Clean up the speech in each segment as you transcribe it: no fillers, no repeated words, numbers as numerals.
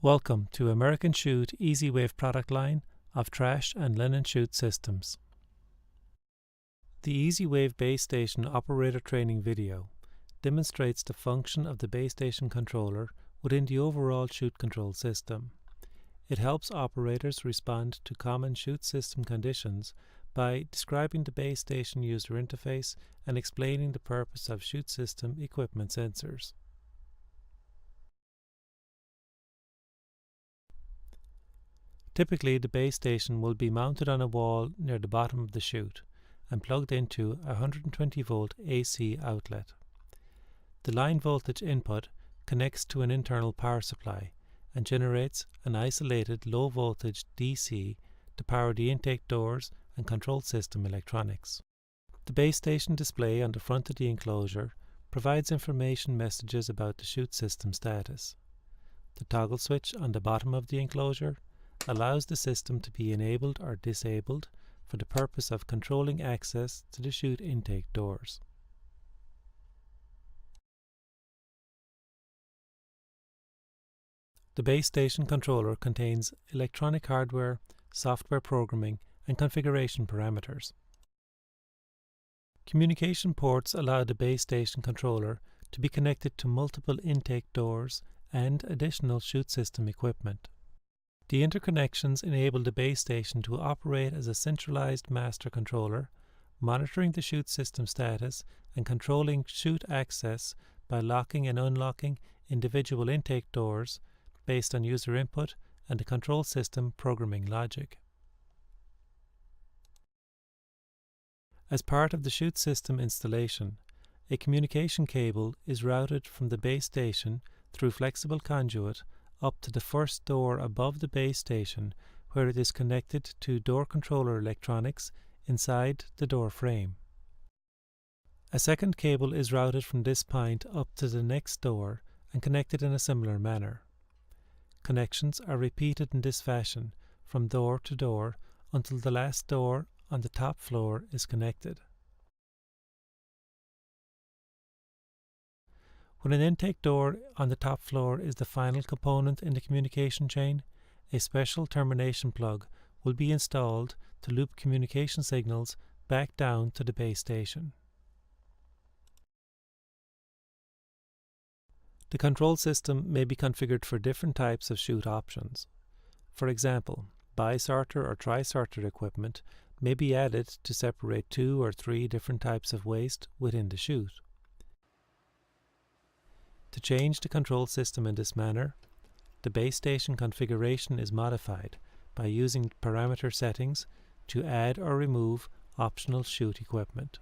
Welcome to American Chute EasyWave product line of trash and linen chute systems. The EasyWave base station operator training video demonstrates the function of the base station controller within the overall chute control system. It helps operators respond to common chute system conditions by describing the base station user interface and explaining the purpose of chute system equipment sensors. Typically, the base station will be mounted on a wall near the bottom of the chute and plugged into a 120 volt AC outlet. The line voltage input connects to an internal power supply and generates an isolated low voltage DC to power the intake doors and control system electronics. The base station display on the front of the enclosure provides information messages about the chute system status. The toggle switch on the bottom of the enclosure allows the system to be enabled or disabled for the purpose of controlling access to the chute intake doors. The base station controller contains electronic hardware, software programming, and configuration parameters. Communication ports allow the base station controller to be connected to multiple intake doors and additional chute system equipment. The interconnections enable the base station to operate as a centralized master controller, monitoring the chute system status and controlling chute access by locking and unlocking individual intake doors based on user input and the control system programming logic. As part of the chute system installation, a communication cable is routed from the base station through flexible conduit up to the first door above the base station, where it is connected to door controller electronics inside the door frame. A second cable is routed from this point up to the next door and connected in a similar manner. Connections are repeated in this fashion from door to door until the last door on the top floor is connected. When an intake door on the top floor is the final component in the communication chain, a special termination plug will be installed to loop communication signals back down to the base station. The control system may be configured for different types of chute options. For example, bi-sorter or tri-sorter equipment may be added to separate 2 or 3 different types of waste within the chute. To change the control system in this manner, the base station configuration is modified by using parameter settings to add or remove optional chute equipment.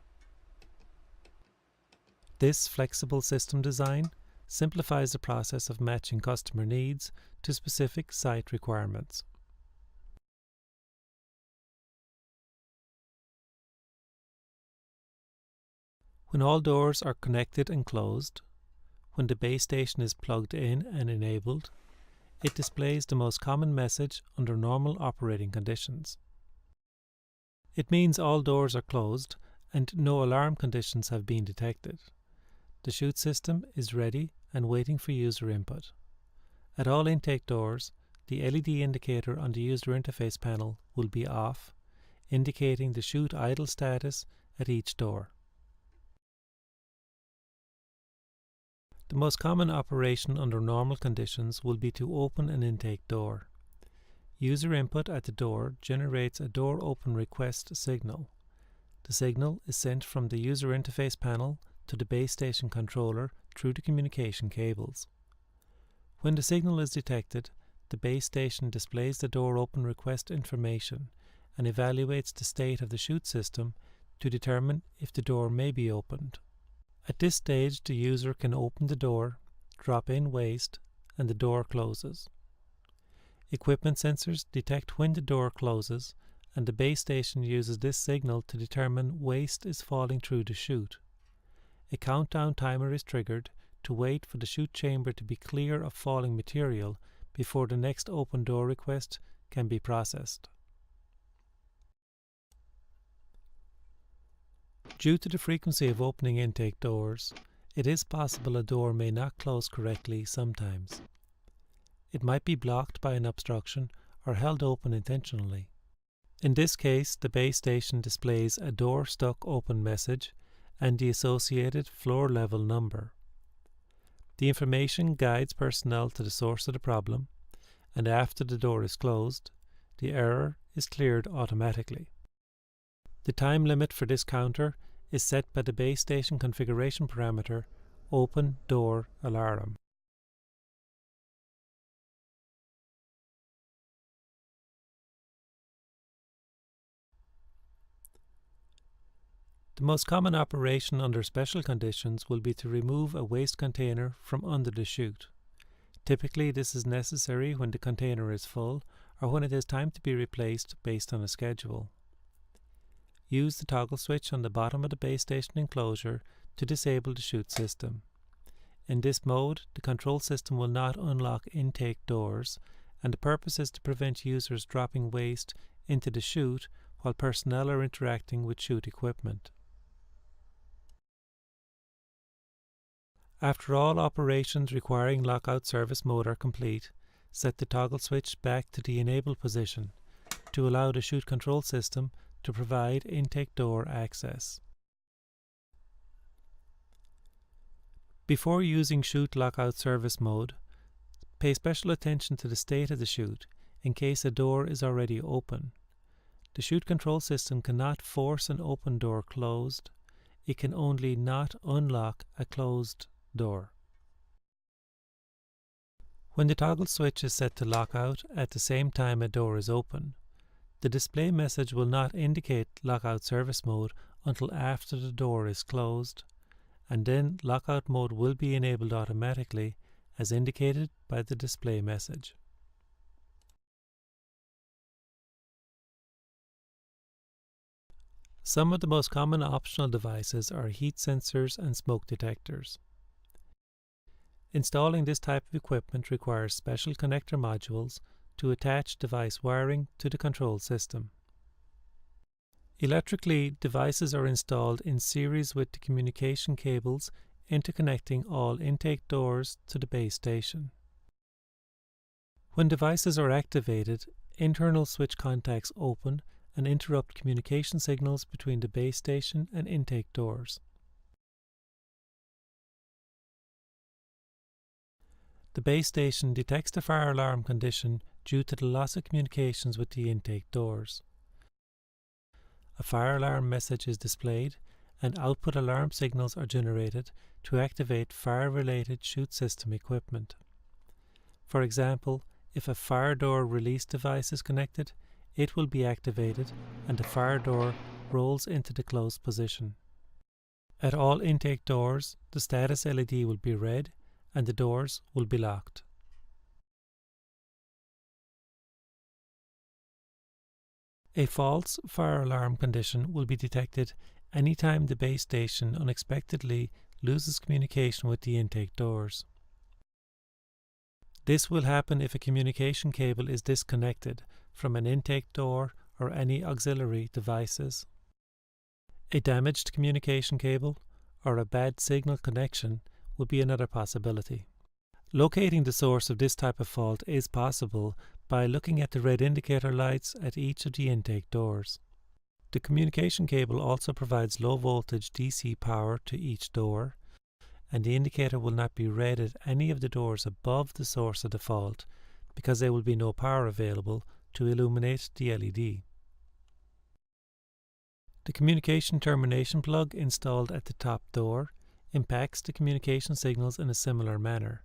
This flexible system design simplifies the process of matching customer needs to specific site requirements. When all doors are connected and closed, when the base station is plugged in and enabled, it displays the most common message under normal operating conditions. It means all doors are closed and no alarm conditions have been detected. The chute system is ready and waiting for user input. At all intake doors, the LED indicator on the user interface panel will be off, indicating the chute idle status at each door. The most common operation under normal conditions will be to open an intake door. User input at the door generates a door open request signal. The signal is sent from the user interface panel to the base station controller through the communication cables. When the signal is detected, the base station displays the door open request information and evaluates the state of the chute system to determine if the door may be opened. At this stage, the user can open the door, drop in waste, and the door closes. Equipment sensors detect when the door closes, and the base station uses this signal to determine waste is falling through the chute. A countdown timer is triggered to wait for the chute chamber to be clear of falling material before the next open door request can be processed. Due to the frequency of opening intake doors, it is possible a door may not close correctly sometimes. it might be blocked by an obstruction or held open intentionally. In this case, the base station displays a door stuck open message and the associated floor level number. The information guides personnel to the source of the problem, and after the door is closed, the error is cleared automatically. The time limit for this counter is set by the base station configuration parameter Open Door Alarm. The most common operation under special conditions will be to remove a waste container from under the chute. Typically, this is necessary when the container is full or when it is time to be replaced based on a schedule. Use the toggle switch on the bottom of the base station enclosure to disable the chute system. In this mode, the control system will not unlock intake doors, and the purpose is to prevent users dropping waste into the chute while personnel are interacting with chute equipment. After all operations requiring lockout service mode are complete, set the toggle switch back to the enable position to allow the chute control system to provide intake door access. Before using chute lockout service mode, pay special attention to the state of the chute in case a door is already open. The chute control system cannot force an open door closed. It can only not unlock a closed door. When the toggle switch is set to lockout at the same time a door is open, the display message will not indicate lockout service mode until after the door is closed, and then lockout mode will be enabled automatically as indicated by the display message. Some of the most common optional devices are heat sensors and smoke detectors. Installing this type of equipment requires special connector modules to attach device wiring to the control system. Electrically, devices are installed in series with the communication cables interconnecting all intake doors to the base station. When devices are activated, internal switch contacts open and interrupt communication signals between the base station and intake doors. The base station detects the fire alarm condition due to the loss of communications with the intake doors. A fire alarm message is displayed and output alarm signals are generated to activate fire-related chute system equipment. For example, if a fire door release device is connected, it will be activated and the fire door rolls into the closed position. At all intake doors, the status LED will be red and the doors will be locked. A false fire alarm condition will be detected anytime the base station unexpectedly loses communication with the intake doors. This will happen if a communication cable is disconnected from an intake door or any auxiliary devices. A damaged communication cable or a bad signal connection would be another possibility. Locating the source of this type of fault is possible by looking at the red indicator lights at each of the intake doors. The communication cable also provides low voltage DC power to each door, and the indicator will not be read at any of the doors above the source of the fault because there will be no power available to illuminate the LED. The communication termination plug installed at the top door impacts the communication signals in a similar manner.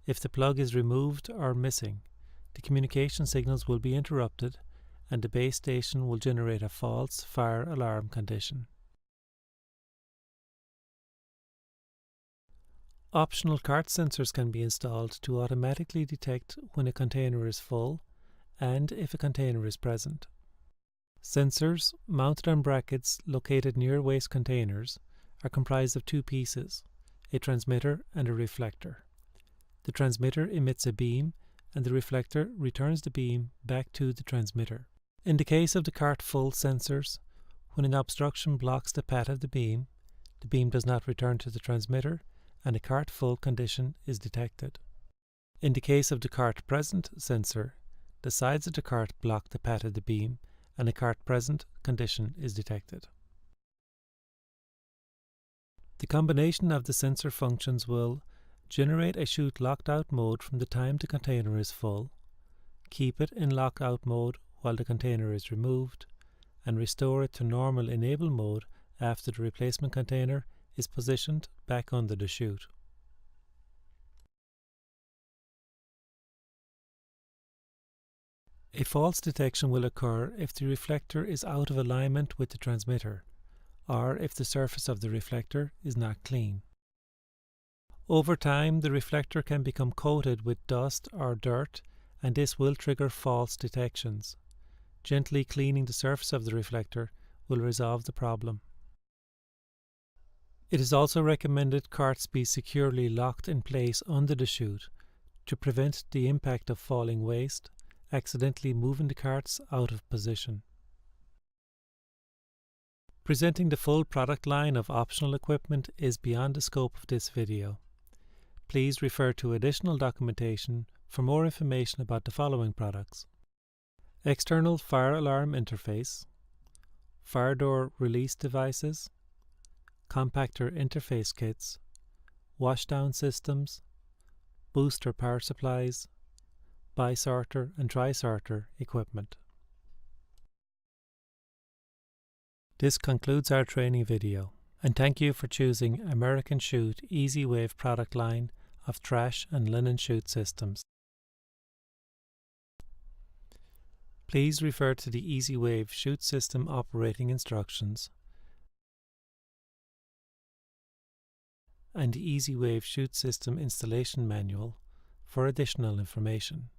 If the plug is removed or missing, the communication signals will be interrupted and the base station will generate a false fire alarm condition. Optional cart sensors can be installed to automatically detect when a container is full and if a container is present. Sensors mounted on brackets located near waste containers are comprised of two pieces, a transmitter and a reflector. The transmitter emits a beam and the reflector returns the beam back to the transmitter. In the case of the cart full sensors, when an obstruction blocks the path of the beam does not return to the transmitter and a cart full condition is detected. In the case of the cart present sensor, the sides of the cart block the path of the beam and a cart present condition is detected. The combination of the sensor functions will generate a chute locked out mode from the time the container is full, keep it in lockout mode while the container is removed, and restore it to normal enable mode after the replacement container is positioned back under the chute. A false detection will occur if the reflector is out of alignment with the transmitter, or if the surface of the reflector is not clean. Over time, the reflector can become coated with dust or dirt, and this will trigger false detections. Gently cleaning the surface of the reflector will resolve the problem. It is also recommended carts be securely locked in place under the chute to prevent the impact of falling waste, accidentally moving the carts out of position. Presenting the full product line of optional equipment is beyond the scope of this video. Please refer to additional documentation for more information about the following products: external fire alarm interface, fire door release devices, compactor interface kits, washdown systems, booster power supplies, bi-sorter and tri-sorter equipment. This concludes our training video, and thank you for choosing American Chute Easy Wave product line of trash and linen chute systems. Please refer to the Easy Wave chute system operating instructions and the Easy Wave chute system installation manual for additional information.